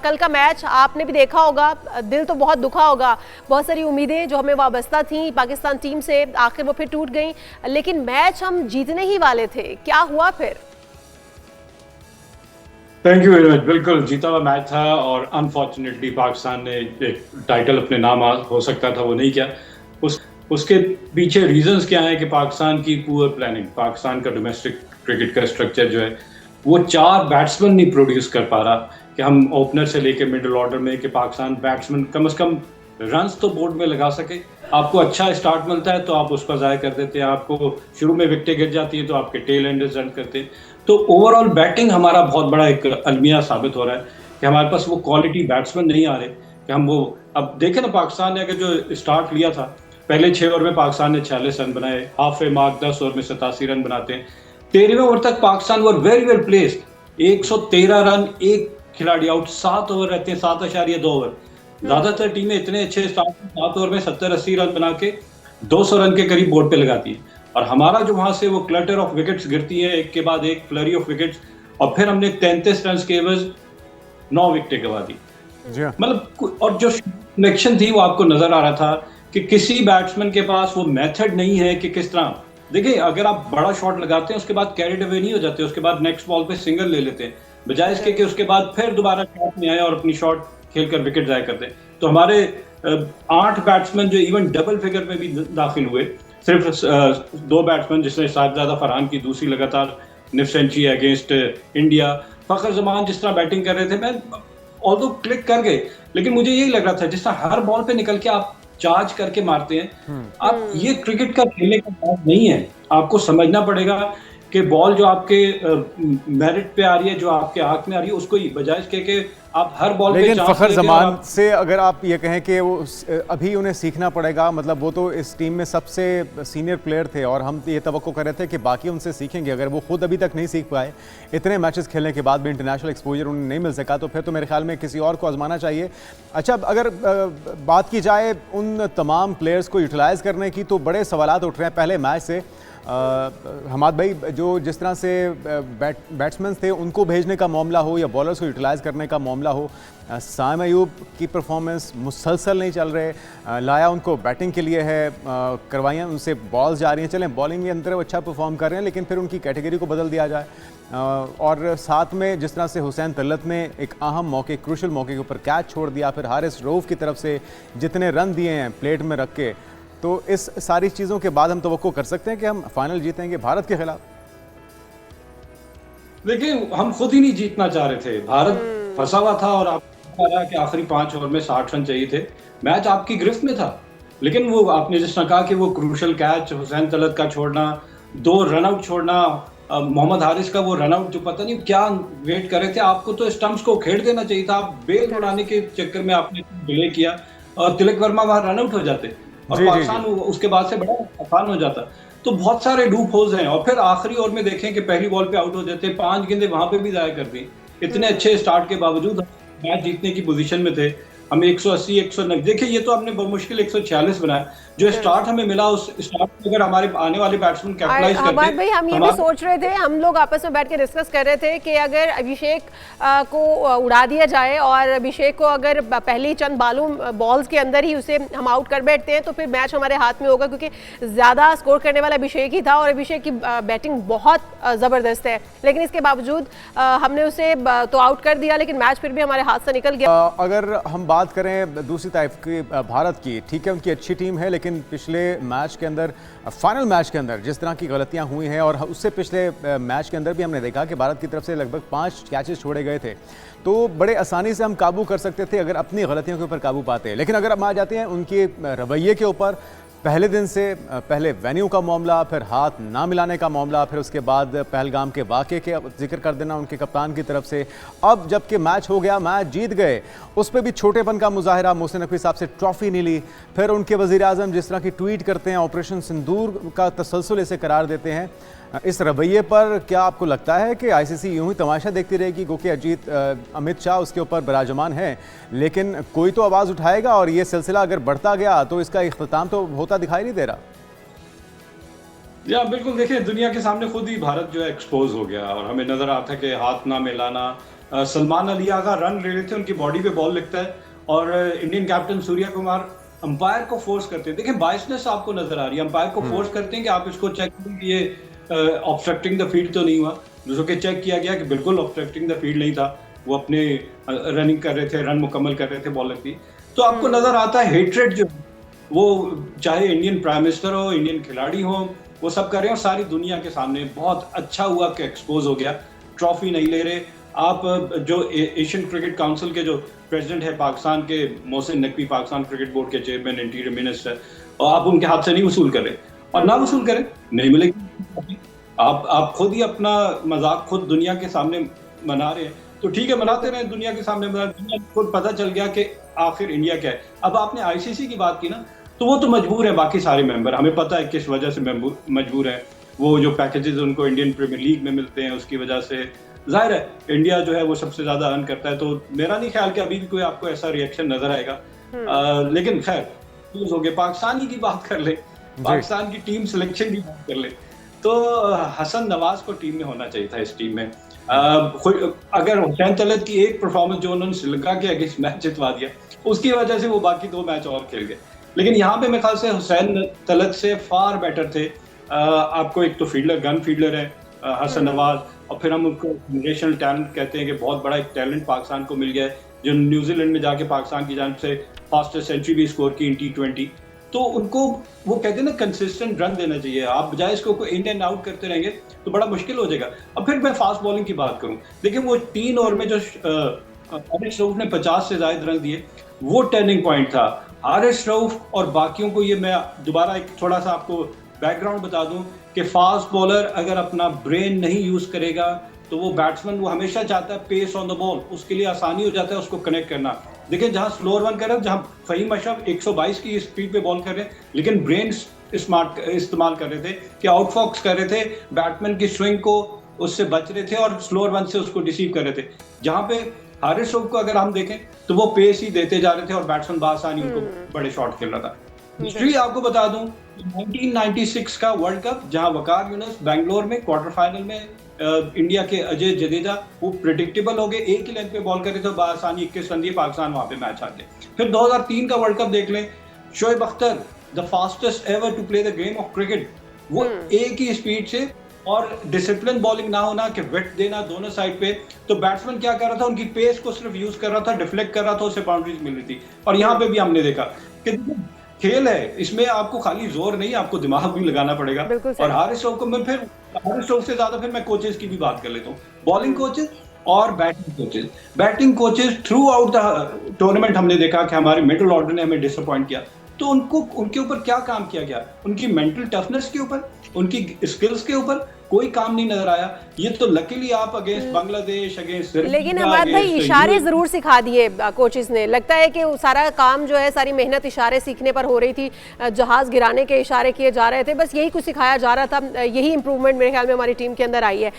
कल का मैच आपने भी देखा होगा, दिल तो बहुत दुखा होगा। बहुत सारी उम्मीदें जो हमें वाबस्ता थी पाकिस्तान टीम से, आखिर वो फिर टूट गई, लेकिन मैच हम जीतने ही वाले थे। क्या हुआ फिर? Thank you very much. बिल्कुल जीता हुआ मैच था और अनफॉर्चुनेटली पाकिस्तान ने एक टाइटल अपने नाम हो सकता था वो नहीं किया। उसके पीछे रीजंस क्या है कि पाकिस्तान की पुअर प्लानिंग, पाकिस्तान का डोमेस्टिक क्रिकेट का स्ट्रक्चर जो है वो 4 बैट्समैन नहीं प्रोड्यूस कर पा रहा कि हम ओपनर से लेके मिडिल ऑर्डर में कि पाकिस्तान बैट्समैन कम से कम रन्स तो बोर्ड में लगा सके। आपको अच्छा स्टार्ट मिलता है तो आप उसका ज़ाया कर देते हैं, आपको शुरू में विकेटें गिर जाती है तो आपके टेल एंडर्स रन करते हैं। तो ओवरऑल बैटिंग हमारा बहुत बड़ा एक अलमिया साबित हो रहा है कि हमारे पास वो क्वालिटी बैट्समैन नहीं आ रहे कि हम वो, अब देखें ना पाकिस्तान ने अगर जो स्टार्ट लिया था, पहले 6 ओवर में पाकिस्तान ने 46 रन बनाए, हाफ ए मार्क 10 ओवर में 87 रन बनाते हैं। 13वें ओवर तक Pakistan were very well placed, 113 run, एक खिलाड़ी आउट, 7 ओवर रहते हैं, 7.2 ओवर। ज्यादातर टीमें इतने अच्छे स्टार्ट 7 ओवर में 70-80 रन बना के 200 रन के करीब बोर्ड पे लगाती है, और हमारा जो वहां से वो क्लटर ऑफ विकेट्स गिरती है एक के बाद एक फ्लरी ऑफ विकेट्स, और फिर हमने 33 रन के एवज 9 विकेटें गवा दी। मतलब और जो कनेक्शन थी वो आपको नजर आ रहा था कि किसी बैट्समैन के पास वो मेथड नहीं है कि किस तरह, देखिए अगर आप बड़ा शॉट लगाते हैं उसके बाद कैरिड अवे नहीं हो जाते, उसके बाद नेक्स्ट बॉल पे सिंगल ले लेते हैं, बजाय इसके कि उसके बाद फिर दोबारा शॉट में आए और अपनी शॉट खेलकर विकेट जाया करते हैं। तो हमारे 8 बैट्समैन जो इवन डबल फिगर में भी दाखिल हुए, सिर्फ 2 बैट्समैन जिसने साहिबजादा फरहान की दूसरी लगातार निफ सेंचुरी अगेंस्ट इंडिया, फखर जमान जिस तरह बैटिंग कर रहे थे, मैं ऑल्दो क्लिक कर गए, लेकिन मुझे यही लग रहा था जिस तरह हर बॉल पे निकल के आप चार्ज करके मारते हैं, आप ये क्रिकेट का खेलने का बात नहीं है। आपको समझना पड़ेगा कि बॉल जो आपके मेरिट पे आ रही है, जो आपके आंख में आ रही है, उसको ही बजाय इसके कि आप हर बॉल पे लेकिन फखर जमान से अगर आप ये कहें कि वो अभी उन्हें सीखना पड़ेगा, मतलब वो तो इस टीम में सबसे सीनियर प्लेयर थे और हम ये तवक्को कर रहे थे कि बाकी उनसे सीखेंगे। अगर वो खुद अभी तक नहीं सीख पाए, इतने मैचेस खेलने के बाद भी इंटरनेशनल एक्सपोजर उन्हें नहीं मिल सका, तो फिर तो मेरे ख्याल में किसी और को आजमाना चाहिए। अच्छा, अगर बात की जाए उन तमाम प्लेयर्स को यूटिलाइज़ करने की, तो बड़े सवालात उठ रहे हैं पहले मैच से। हमाद भाई, जो जिस तरह से बैट्समैन थे उनको भेजने का मामला हो या बॉलर्स को यूटिलाइज़ करने का मामला हो, साइम अयूब की परफॉर्मेंस मुसलसल नहीं चल रहे, लाया उनको बैटिंग के लिए है, करवाइयाँ उनसे बॉल्स जा रही हैं, चलें बॉलिंग के अंदर वो अच्छा परफॉर्म कर रहे हैं, लेकिन फिर उनकी कैटेगरी को बदल दिया जाए। और साथ में जिस तरह से हुसैन तलत ने एक अहम मौके, क्रूशल मौके के ऊपर कैच छोड़ दिया, फिर हारिस रऊफ की तरफ से जितने रन दिए हैं प्लेट में रख के, तो इस सारी चीज़ों के बाद हम तवक्को कर सकते हैं कि हम फाइनल जीतेंगे भारत के खिलाफ? देखिए, हम खुद ही नहीं जीतना चाह रहे थे, भारत फंसा हुआ था और आपको रहा कि आखिरी 5 ओवर में 60 रन चाहिए थे, मैच आपकी गिरफ्त में था। लेकिन वो आपने जिस तरह कहा कि वो क्रूशल कैच, हुसैन तलत का छोड़ना, 2 रन आउट छोड़ना, मोहम्मद हारिस का वो रन आउट जो पता नहीं क्या वेट कर रहे थे, आपको तो स्टंप्स को खेड़ देना चाहिए था, आप बेल उड़ाने के चक्कर में आपने डिले किया और तिलक वर्मा वहां रन आउट हो जाते और पाकिस्तान उसके बाद से बड़ा आसान हो जाता। तो बहुत सारे लूप होल्स हैं, और फिर आखिरी ओवर में देखें कि पहली बॉल पे आउट हो जाते, 5 गेंदें वहां पे भी जाया कर दी। इतने अच्छे स्टार्ट के बावजूद मैच जीतने की पोजीशन में थे, हम 180 190, देखिए ये तो हमने मुश्किल 146 बनाया, जो स्टार्ट हमें मिला उस स्टार्ट में अगर हमारे आने वाले बैट्समैन कैपिटलाइज करते। भाई, हम ये भी सोच रहे थे, हम लोग आपस में बैठ के डिस्कस कर रहे थे कि अगर अभिषेक को उड़ा दिया जाए और अभिषेक को अगर पहली चंद बॉल्स के अंदर ही उसे हम आउट कर बैठते हैं तो फिर मैच हमारे हाथ में होगा, क्योंकि ज़्यादा स्कोर करने वाला अभिषेक ही था और अभिषेक की बैटिंग बहुत ज़बरदस्त है, लेकिन इसके बावजूद हमने उसे तो आउट कर दिया, लेकिन मैच फिर भी हमारे हाथ से निकल गया। अगर हम बात करें दूसरी तरफ की भारत की, ठीक है उनकी अच्छी टीम है, लेकिन पिछले मैच के अंदर, फाइनल मैच के अंदर जिस तरह की गलतियां हुई हैं, और उससे पिछले मैच के अंदर भी हमने देखा कि भारत की तरफ से लगभग 5 कैचेस छोड़े गए थे, तो बड़े आसानी से हम काबू कर सकते थे अगर अपनी गलतियों के ऊपर काबू पाते हैं। लेकिन अगर हम आ जाते हैं उनके रवैये के ऊपर, पहले दिन से पहले वेन्यू का मामला, फिर हाथ ना मिलाने का मामला, फिर उसके बाद पहलगाम के वाक़े के जिक्र कर देना उनके कप्तान की तरफ से, अब जबकि मैच हो गया, मैच जीत गए, उस पर भी छोटेपन का मुजाहरा, मोहसिन नकवी साहब से ट्रॉफी नहीं ली, फिर उनके वज़ीर-ए-आज़म जिस तरह की ट्वीट करते हैं, ऑपरेशन सिंदूर का तसलसल इसे करार देते हैं, इस रवैये पर क्या आपको लगता है कि आईसीसी यूं ही तमाशा देखती रहेगी? क्योंकि अमित शाह उसके ऊपर विराजमान है, लेकिन कोई तो आवाज़ उठाएगा और ये सिलसिला अगर बढ़ता गया तो इसका इख्तिताम तो होता दिखाई नहीं दे रहा। या बिल्कुल, देखिए दुनिया के सामने खुद ही भारत जो है एक्सपोज हो गया और हमें नजर आता है कि हाथ ना मिलाना, सलमान अली आगा रन ले रहे थे, उनकी बॉडी पे बॉल लगता है और Indian captain Surya Kumar umpire को फोर्स करते हैं। देखिए बाइसनेस आपको नजर आ रही है, अंपायर को फोर्स करते हैं कि आप इसको चेक करें कि ये ऑब्स्ट्रक्टिंग द फील्ड तो नहीं हुआ, जो कि चेक किया गया कि बिल्कुल ऑब्स्ट्रक्टिंग द फील्ड नहीं था, वो अपने रनिंग कर रहे थे, रन मुकम्मल कर रहे थे बॉलर की। तो आपको नजर आता है हेट्रेड जो वो चाहे इंडियन प्राइम मिनिस्टर हो, इंडियन खिलाड़ी हो, वो सब कर रहे हैं और सारी दुनिया के सामने बहुत अच्छा हुआ कि एक्सपोज हो गया। ट्रॉफी नहीं ले रहे आप, जो एशियन क्रिकेट काउंसिल के जो प्रेसिडेंट है पाकिस्तान के, मोहसिन नकवी, पाकिस्तान क्रिकेट बोर्ड के चेयरमैन, इंटीरियर मिनिस्टर, और आप उनके हाथ से नहीं वसूल कर रहे और ना वसूल करें, नहीं मिलेगी। आप खुद ही अपना मजाक खुद दुनिया के सामने मना रहे हैं, तो ठीक है मनाते रहे दुनिया के सामने, दुनिया को खुद पता चल गया कि आखिर इंडिया क्या है। अब आपने आईसीसी की बात की ना, तो वो तो मजबूर है, बाकी सारे मेंबर हमें पता है किस वजह से मजबूर है। वो जो पैकेजेस उनको इंडियन प्रीमियर लीग में मिलते हैं उसकी वजह से जाहिर है इंडिया जो है वो सबसे ज्यादा अर्न करता है, तो मेरा नहीं ख्याल कि अभी भी कोई आपको ऐसा रिएक्शन नजर आएगा। लेकिन खैर हो गया, पाकिस्तान की बात कर ले, पाकिस्तान की टीम सिलेक्शन की बात कर ले, तो हसन नवाज को टीम में होना चाहिए था। इस टीम में अगर हुसैन तलत की एक परफॉर्मेंस जो उन्होंने श्रीलंका के अगेंस्ट मैच जितवा दिया, उसकी वजह से वो बाकी 2 मैच और खेल गए। लेकिन यहाँ पे मेरे ख्याल से हुसैन तलत से फार बेटर थे। आपको एक तो फील्डर, गन फील्डर है हसन नवाज, और फिर हम उनको जनरेशनल टैलेंट कहते हैं कि बहुत बड़ा एक टैलेंट पाकिस्तान को मिल गया है, जो न्यूजीलैंड में जाके पाकिस्तान की जानिब से फास्टेस्ट सेंचुरी भी स्कोर की इन T20। तो उनको वो कहते हैं ना कंसिस्टेंट रन देना चाहिए, आप बजाय इसको इन एंड आउट करते रहेंगे तो बड़ा मुश्किल हो जाएगा। अब फिर मैं फास्ट बॉलिंग की बात करूं, देखिए वो 3 ओवर में जो हारिस रऊफ ने 50 से ज्यादा रन दिए, वो टर्निंग पॉइंट था। हारिस रऊफ और बाकियों को, ये मैं दोबारा एक थोड़ा सा आपको बैकग्राउंड बता दूं कि फास्ट बॉलर अगर अपना ब्रेन नहीं यूज करेगा तो वो बैट्समैन वो हमेशा चाहता है पेस ऑन द बॉल, उसके लिए आसानी हो जाता है उसको कनेक्ट करना। देखिए जहां स्लोअर वन कर रहे हैं, जहां फहीम अशरफ 122 की स्पीड पे बॉल कर रहे हैं, लेकिन ब्रेन स्मार्ट इस्तेमाल कर रहे थे कि आउटफॉक्स कर रहे थे, बैट्समैन की स्विंग को उससे बच रहे थे और स्लोअर वन से उसको डिसीव कर रहे थे। जहां पे हारिस रऊफ को अगर हम देखें तो वो पेस ही देते जा रहे थे और बैट्समैन बासानी उनको बड़े शॉट खेल रहा था। हिस्ट्री आपको बता दूं, 1996 का वर्ल्ड कप जहां वकार यूनुस बेंगलोर में क्वार्टर फाइनल में इंडिया के अजय जडेजा वो प्रेडिक्टेबल हो गए, एक ही लेंथ पे बॉल कर रहे थे, बासानी 21 रन दिए, पाकिस्तान वहां पे मैच हार गए। फिर 2003 का वर्ल्ड कप देख लें, Shoaib Akhtar the fastest ever to play the game of cricket, वो एक ही स्पीड से और डिसिप्लिन बॉलिंग ना होना कि वेट देना दोनों साइड पे, तो बैट्समैन क्या कर रहा था, उनकी पेस को सिर्फ यूज कर रहा था, डिफ्लेक्ट कर रहा था, उसे बाउंड्रीज मिल रही थी। और यहाँ पे भी हमने देखा कि खेल है, इसमें आपको खाली जोर नहीं, आपको दिमाग भी लगाना पड़ेगा। और हारिस रऊफ को मैं फिर हारिस रऊफ से ज्यादा फिर मैं कोचेस की भी बात कर लेता हूँ, बॉलिंग कोचेस और batting coaches through out the tournament हमने देखा कि हमारे मिडिल ऑर्डर ने हमें डिसअपॉइंट किया। तो उनके ऊपर क्या काम किया गया, उनकी मेंटल टफनेस के ऊपर, उनकी स्किल्स के ऊपर कोई काम नहीं नजर आया। ये तो लकीली आप अगेंस्ट बांग्लादेश, अगेंस्ट, लेकिन हमारे भाई इशारे जरूर सिखा दिए कोचेस ने, लगता है कि वो सारा काम जो है, सारी मेहनत इशारे सीखने पर हो रही थी, जहाज गिराने के इशारे किए जा रहे थे, बस यही कुछ सिखाया जा रहा था, यही इंप्रूवमेंट मेरे ख्याल में हमारी टीम के अंदर आई है।